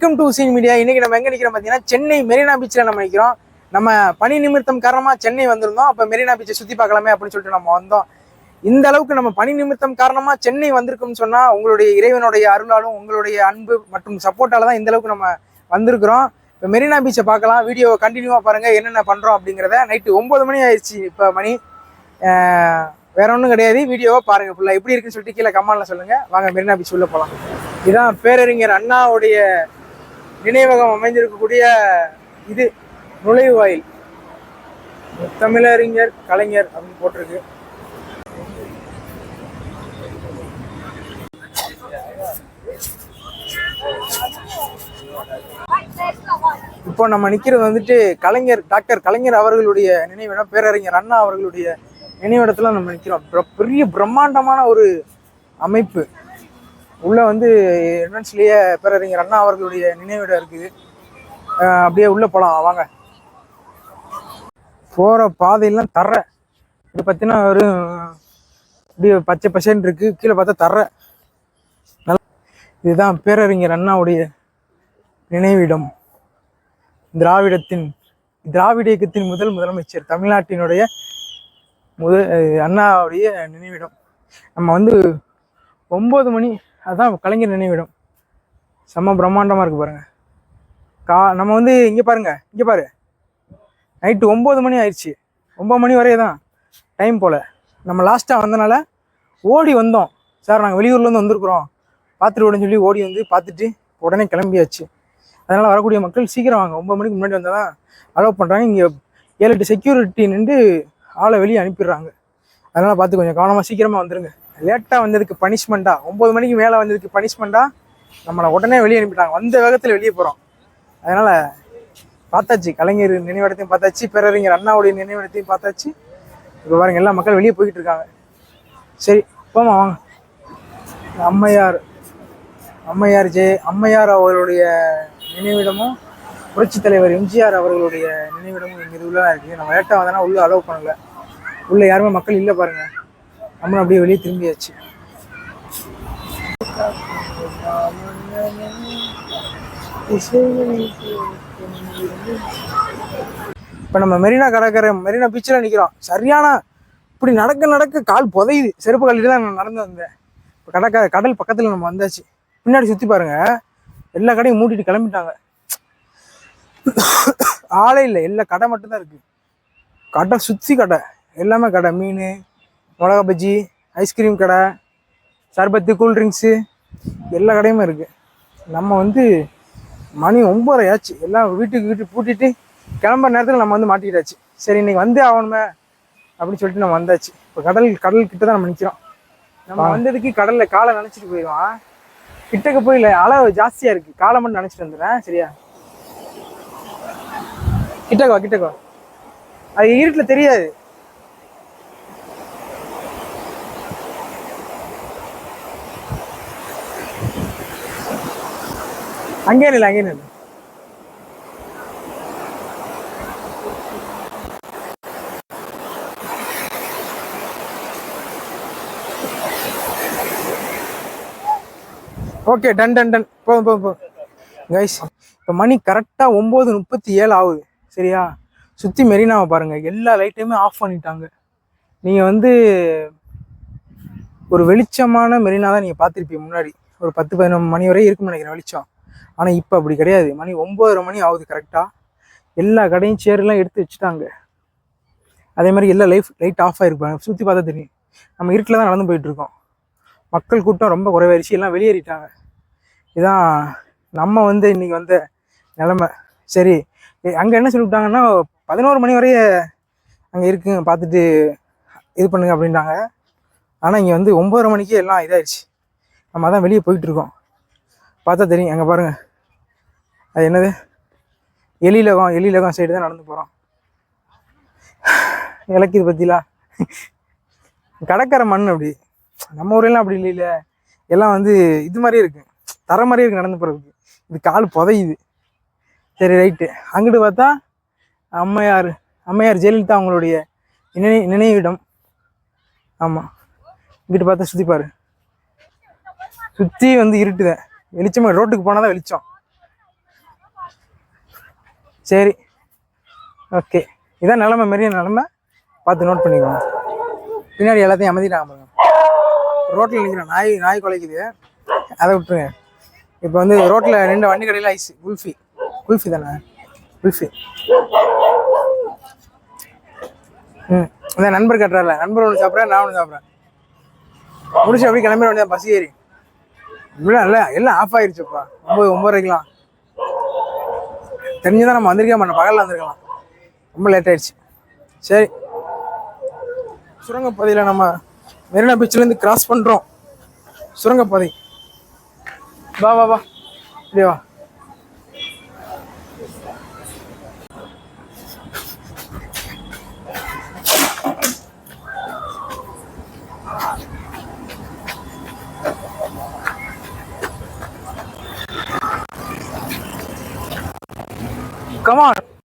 Welcome to scene media. இன்னைக்கு நம்ம எங்க நிக்கிறோம் பாத்தீங்கன்னா, சென்னை மெரினா பீச்ல நம்ம நிக்கிறோம். நம்ம பணி நிமித்தம் காரணமா சென்னை வந்திருந்தோம். அப்ப மெரினா பீச்சை சுத்தி பார்க்கலாமே அப்படின்னு சொல்லிட்டு நம்ம வந்தோம். இந்த அளவுக்கு நம்ம பணி நிமித்தம் காரணமா சென்னை வந்திருக்கும்னு சொன்னா உங்களுடைய இறைவனுடைய அருளாலும் உங்களுடைய அன்பு மற்றும் சப்போர்ட்டால தான் இந்த அளவுக்கு நம்ம வந்திருக்கிறோம். இப்போ மெரினா பீச்சை பார்க்கலாம். வீடியோவை கண்டினியூவா பாருங்க, என்னென்ன பண்றோம் அப்படிங்கிறத. நைட்டு 9 மணி ஆயிடுச்சு. இப்போ மணி வேற ஒன்றும் கிடையாது. வீடியோவை பாருங்க ஃபுல்லாக. எப்படி இருக்குன்னு சொல்லிட்டு கீழே கமெண்ட்ல சொல்லுங்க. வாங்க மெரினா பீச் உள்ள போகலாம். இதுதான் பேரறிஞர் அண்ணாவுடைய நினைவகம் அமைந்திருக்கக்கூடிய இது நுழைவாயில். தமிழறிஞர் கலைஞர் அப்படின்னு போட்டிருக்கு. இப்போ நம்ம நிக்கிறது வந்துட்டு டாக்டர் கலைஞர் அவர்களுடைய நினைவிடம், பேரறிஞர் அண்ணா அவர்களுடைய நினைவிடத்துல நம்ம நிக்கிறோம். பெரிய பிரம்மாண்டமான ஒரு அமைப்பு. உள்ள வந்து என்ட்ரன்ஸ்லயே பேரறிஞர் அண்ணா அவர்களுடைய நினைவிடம் இருக்குது. அப்படியே உள்ள போலாம் வாங்க. போற பாதையெல்லாம் தர்ற இது பார்த்தீங்கன்னா ஒரு அப்படியே பச்சை பசேன்னு இருக்கு. கீழே பார்த்தா தர்ற. இதுதான் பேரறிஞர் அண்ணாவுடைய நினைவிடம். திராவிட இயக்கத்தின் முதலமைச்சர், தமிழ்நாட்டினுடைய அண்ணாவுடைய நினைவிடம். நம்ம வந்து 9 மணி, அதுதான் கலைஞர் நினைவிடம். செம்ம பிரம்மாண்டமாக இருக்கு பாருங்க. நம்ம வந்து இங்கே பாரு, நைட்டு 9 மணி ஆயிடுச்சு. 9 மணி வரையே தான் டைம் போல். நம்ம லாஸ்ட்டாக வந்தனால ஓடி வந்தோம். சார் நாங்கள் வெளியூர்லேருந்து வந்திருக்குறோம், பார்த்துட்டு உடனே சொல்லி ஓடி வந்து பார்த்துட்டு உடனே கிளம்பியாச்சு. அதனால் வரக்கூடிய மக்கள் சீக்கிரம் வாங்க. 9 மணிக்கு முன்னாடி வந்தால் தான் அலோவ் பண்ணுறாங்க. இங்கே 7-8 செக்யூரிட்டி நின்று ஆளை வெளியே அனுப்பிடுறாங்க. அதனால் பார்த்து கொஞ்சம் கவனமாக சீக்கிரமாக வந்துடுங்க. லேட்டாக வந்ததுக்கு பனிஷ்மெண்ட்டாக, 9 மணிக்கு மேலே வந்ததுக்கு பனிஷ்மெண்ட்டாக நம்மளை உடனே வெளியே அனுப்பிட்டாங்க. வந்த வேகத்தில் வெளியே போகிறோம். அதனால் பார்த்தாச்சு, கலைஞர் நினைவிடத்தையும் பார்த்தாச்சு, பேரறிஞர் அண்ணாவுடைய நினைவிடத்தையும் பார்த்தாச்சு. இப்போ பாருங்க, எல்லா மக்கள் வெளியே போய்கிட்டு இருக்காங்க. சரி போமா வாங்க. அம்மையார் அவர்களுடைய நினைவிடமும் புரட்சித் தலைவர் எம்ஜிஆர் அவர்களுடைய நினைவிடமும் இங்கே உள்ளதான் இருக்குது. நம்ம லேட்டாக வந்தோன்னா உள்ளே அலோவ் பண்ணல. உள்ளே யாருமே மக்கள் இல்லை பாருங்கள். நம்மளும் அப்படியே வெளியே திரும்பியாச்சு. இப்போ நம்ம மெரினா பீச்சில் நிற்கிறோம். சரியான இப்படி நடக்க கால் புதையுது. செருப்பு கல்லிட்டு தான் நான் நடந்து வந்தேன். இப்போ கடல் பக்கத்தில் நம்ம வந்தாச்சு. பின்னாடி சுற்றி பாருங்க, எல்லா கடையும் மூடிட்டு கிளம்பிட்டாங்க. ஆளே இல்லை, எல்லா கடை மட்டும்தான் இருக்கு. கடை சுற்றி கடை, எல்லாமே கடை. மீன், மிளகா பஜ்ஜி, ஐஸ்கிரீம் கடை, சர்பத்து, கூல்ட்ரிங்க்ஸு, எல்லா கடையுமே இருக்குது. நம்ம வந்து மணி 9:30 ஆச்சு. எல்லாம் வீட்டுக்கு பூட்டிட்டு கிளம்புற நேரத்தில் நம்ம வந்து மாட்டிக்கிட்டாச்சு. சரி இன்னைக்கு வந்து ஆகணுமே அப்படின்னு சொல்லிட்டு நம்ம வந்தாச்சு. இப்போ கடல் கிட்ட தான் நம்ம நிற்கிறோம். நம்ம வந்ததுக்கு கடலில் காலை நினச்சிட்டு போயிடுவோம். கிட்டக்க போயில அளவு ஜாஸ்தியாக இருக்குது. காலை மட்டும் நினச்சிட்டு வந்துடுறேன். சரியா, கிட்டக்கா. அது இருட்டில் தெரியாது. அங்கே நில்லு. ஓகே, டன் போதும் கைஸ். இப்போ மணி கரெக்டாக 9:37 ஆகுது. சரியா, சுற்றி மெரினாவை பாருங்கள். எல்லா லைட்டையுமே ஆஃப் பண்ணிட்டாங்க. நீங்கள் வந்து ஒரு வெளிச்சமான மெரினா தான் நீங்கள் பார்த்துருப்பீங்க. முன்னாடி ஒரு 10-11 மணி வரை இருக்குன்னு நினைக்கிறேன் வெளிச்சம். ஆனால் இப்போ அப்படி கிடையாது. மணி 9:30 மணி ஆகுது கரெக்டாக. எல்லா கடையும் சேரெல்லாம் எடுத்து வச்சுட்டாங்க. அதே மாதிரி எல்லா லைட் ஆஃப் ஆகிருப்பாங்க. சுற்றி பார்த்தா தெரியும். நம்ம இருட்டில் தான் நடந்து போயிட்டுருக்கோம். மக்கள் கூட்டம் ரொம்ப குறைவாயிருச்சு. எல்லாம் வெளியேறிட்டாங்க. இதுதான் நம்ம வந்து இன்றைக்கி வந்த நிலமை. சரி, அங்கே என்ன சொல்லிவிட்டாங்கன்னா 11 மணி வரைய அங்கே இருக்குங்க, பார்த்துட்டு இது பண்ணுங்க அப்படின்ட்டாங்க. ஆனால் இங்கே வந்து 9:30 மணிக்கே எல்லாம் இதாகிடுச்சு. நம்ம தான் வெளியே போயிட்டுருக்கோம். பார்த்தா தெரியும். அங்கே பாருங்கள், அது என்னது, எழிலகம் சைடு தான் நடந்து போகிறோம். இலக்கியது பற்றிலா கடற்கரை மண். அப்படி நம்ம ஊரெல்லாம் அப்படி இல்லை. எல்லாம் வந்து இது மாதிரியே இருக்குது, தர மாதிரியே இருக்குது நடந்து போகிறதுக்கு. இது கால் புதையுது. சரி ரைட்டு. அங்கிட்டு பார்த்தா அம்மையார் ஜெயலலிதா அவங்களுடைய நினைவிடம். ஆமாம், இங்கிட்டு பார்த்தா சுற்றி பாரு, சுற்றி வந்து இருட்டுதான். வெளிச்சமாக ரோட்டுக்கு போனால் தான் வெளிச்சம். சரி, ஓகே. இதான் நிலமை, மெரிய நிலமை. பார்த்து நோட் பண்ணிக்கோங்க. பின்னாடி எல்லாத்தையும் அமைதிட்டாங்க பாருங்க. ரோட்டில் நிற்கிறேன், நாய் குலைக்குது, அதை விட்டுருங்க. இப்போ வந்து ரோட்டில் 2 வண்டி கடையில் ஐஸ் குல்ஃபி தானே, குல்ஃபி. இந்த நண்பர் கட்டுறாருல, நண்பர் ஒன்று சாப்பிட்றேன், நான் ஒன்று சாப்பிட்றேன். முடிச்சு அப்படியே கிளம்பிட வேண்டியதான் பஸ் ஏறி. இவ்வளோ இல்லை, எல்லாம் ஆஃப் ஆகிருச்சுப்பா. 9:30க்கெலாம் தெரிஞ்சுதான் நம்ம வந்திருக்கே மாட்டோம், பகலில் வந்திருக்கலாம். ரொம்ப லேட் ஆயிடுச்சு. சரி, சுரங்கப்பாதையில் நம்ம மெரினா பீச்சிலேருந்து கிராஸ் பண்ணுறோம். சுரங்கப்பாதை. வா வா வா, இப்படியே வா. Come on.